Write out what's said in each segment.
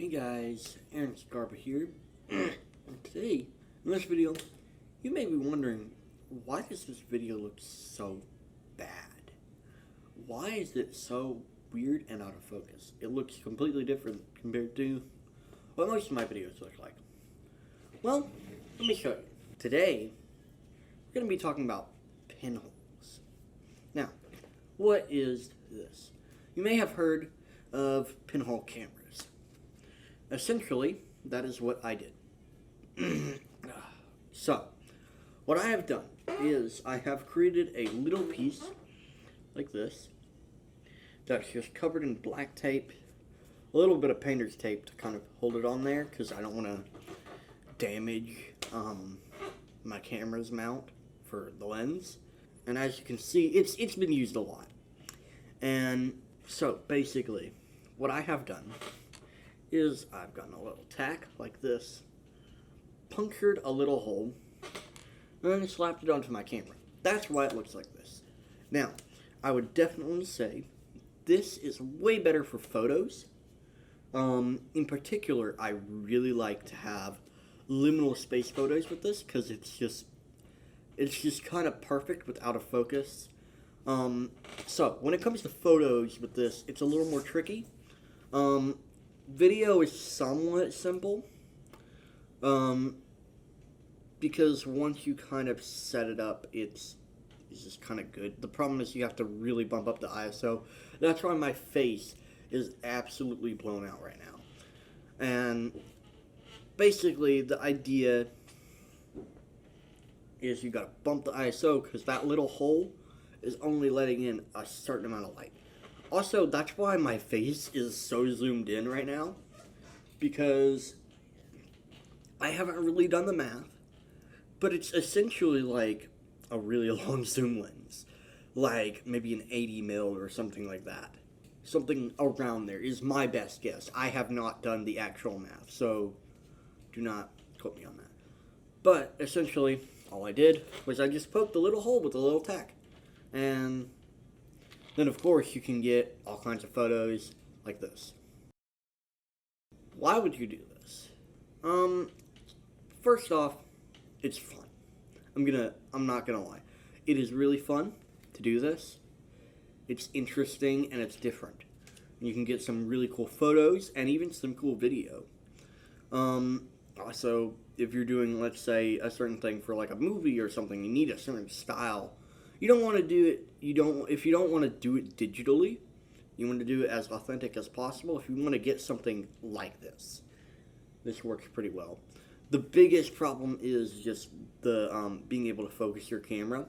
Hey guys, Aaron Scarpa here. And today, in this video, you may be wondering, why does this video look so bad? Why is it so weird and out of focus? It looks completely different compared to what most of my videos look like. Well, let me show you. Today, we're going to be talking about pinholes. Now, what is this? You may have heard of pinhole cameras. Essentially, that is what I did. So, what I have done is I have created a little piece like this that's just covered in black tape, a little bit of painter's tape to kind of hold it on there because I don't want to damage my camera's mount for the lens. And as you can see, it's been used a lot. And so basically, what I have done is I've gotten a little tack like this, punctured a little hole, and then slapped it onto my camera. That's why it looks like this. Now, I would definitely say this is way better for photos. In particular, I really like to have liminal space photos with this because it's just kind of perfect with out of focus. So when it comes to photos with this, it's a little more tricky. Video is somewhat simple, because once you kind of set it up, it's just kind of good. The problem is you have to really bump up the ISO. That's why my face is absolutely blown out right now. And basically, the idea is you gotta bump the ISO because that little hole is only letting in a certain amount of light. Also, that's why my face is so zoomed in right now, because I haven't really done the math, but it's essentially like a really long zoom lens, like maybe an 80 mil or something like that. Something around there is my best guess. I have not done the actual math, so do not quote me on that. But essentially, all I did was I just poked a little hole with a little tack, and then, of course, you can get all kinds of photos like this. Why would you do this? First off, it's fun. I'm not gonna lie. It is really fun to do this. It's interesting and it's different. You can get some really cool photos and even some cool video. Also, if you're doing, let's say, a certain thing for like a movie or something, you need a certain style. You don't want to do it, if you don't want to do it digitally, you want to do it as authentic as possible. If you want to get something like this works pretty well. The biggest problem is just the being able to focus your camera,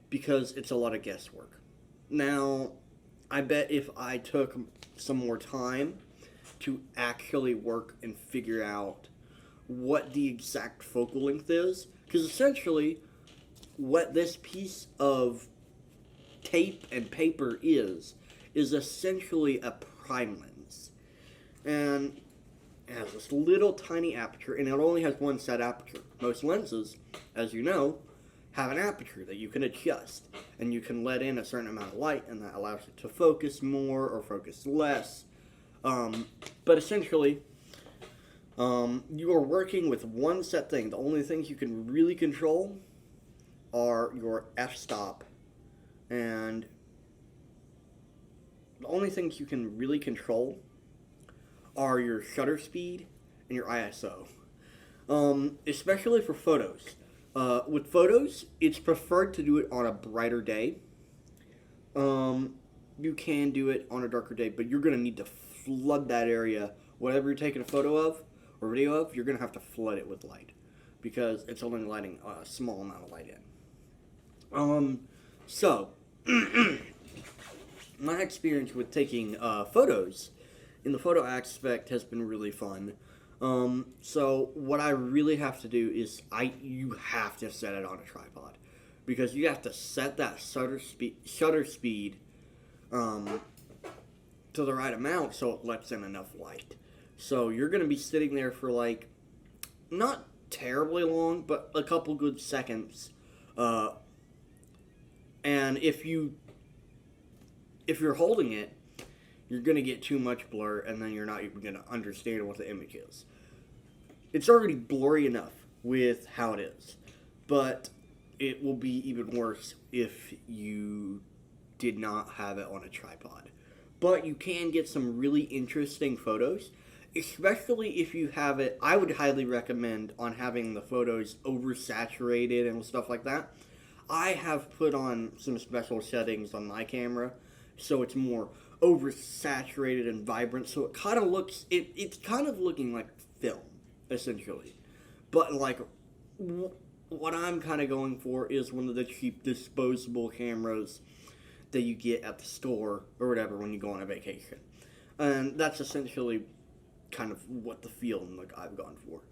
because it's a lot of guesswork. Now, I bet if I took some more time to actually work and figure out what the exact focal length is, because essentially what this piece of tape and paper is essentially a prime lens. And it has this little tiny aperture, and it only has one set aperture. Most lenses, as you know, have an aperture that you can adjust, and you can let in a certain amount of light, and that allows it to focus more or focus less. But essentially, you are working with one set thing. The only things you can really control are your f-stop, and the only things you can really control are your shutter speed and your ISO, especially for photos. With photos, it's preferred to do it on a brighter day. You can do it on a darker day, but you're going to need to flood that area. Whatever you're taking a photo of or video of, you're going to have to flood it with light, because it's only letting a small amount of light in. So, my experience with taking photos in the photo aspect has been really fun. So what I really have to do is you have to set it on a tripod, because you have to set that shutter speed to the right amount so it lets in enough light. So you're going to be sitting there for like, not terribly long, but a couple good seconds. And if you're holding it, you're going to get too much blur, and then you're not even going to understand what the image is. It's already blurry enough with how it is, but it will be even worse if you did not have it on a tripod. But you can get some really interesting photos, especially if you have it. I would highly recommend on having the photos oversaturated and stuff like that. I have put on some special settings on my camera so it's more oversaturated and vibrant, so it kind of looks, it's kind of looking like film, essentially. But like, what I'm kind of going for is one of the cheap disposable cameras that you get at the store or whatever when you go on a vacation. And that's essentially kind of what the feel and look I've gone for.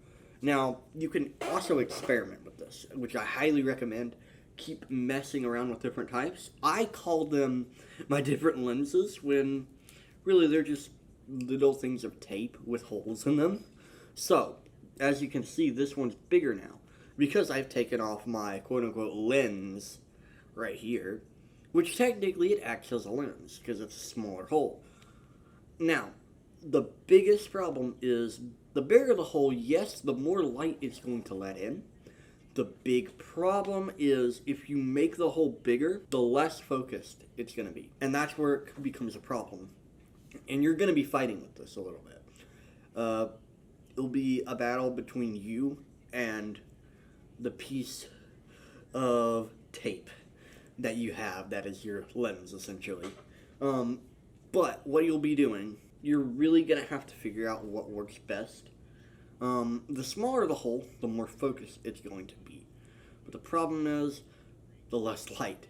Now, you can also experiment with this, which I highly recommend. Keep messing around with different types. I call them my different lenses when really they're just little things of tape with holes in them. So, as you can see, this one's bigger now because I've taken off my quote-unquote lens right here, which technically it acts as a lens because it's a smaller hole. Now, the biggest problem is the bigger the hole, yes, the more light it's going to let in. The big problem is if you make the hole bigger, the less focused it's going to be. And that's where it becomes a problem. And you're going to be fighting with this a little bit. It'll be a battle between you and the piece of tape that you have that is your lens, essentially. But what you'll be doing, you're really going to have to figure out what works best. The smaller the hole, the more focused it's going to be. But the problem is, the less light.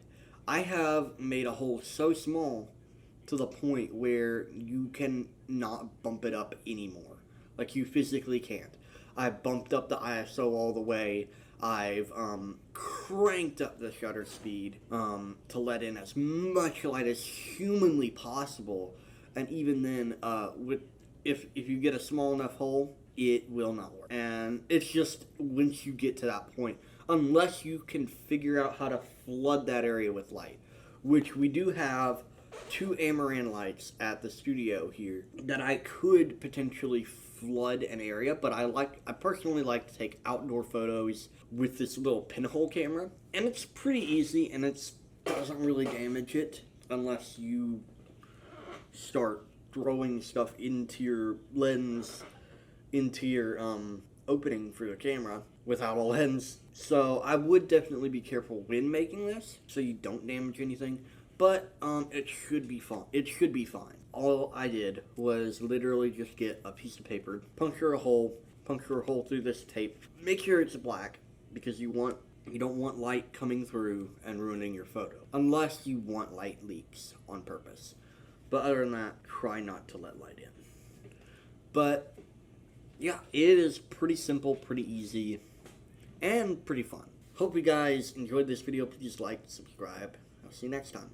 I have made a hole so small to the point where you can not bump it up anymore. Like, you physically can't. I've bumped up the ISO all the way. I've cranked up the shutter speed to let in as much light as humanly possible. And even then, if you get a small enough hole, it will not work. And it's just once you get to that point, unless you can figure out how to flood that area with light, which we do have 2 Amaran lights at the studio here that I could potentially flood an area, but I personally like to take outdoor photos with this little pinhole camera, and it's pretty easy, and it doesn't really damage it unless you start throwing stuff into your lens, into your opening for your camera without a lens. So I would definitely be careful when making this so you don't damage anything, but it should be fine. It should be fine. All I did was literally just get a piece of paper, puncture a hole through this tape. Make sure it's black because you don't want light coming through and ruining your photo unless you want light leaks on purpose. But other than that, try not to let light in. But yeah, it is pretty simple, pretty easy, and pretty fun. Hope you guys enjoyed this video. Please like, subscribe. I'll see you next time.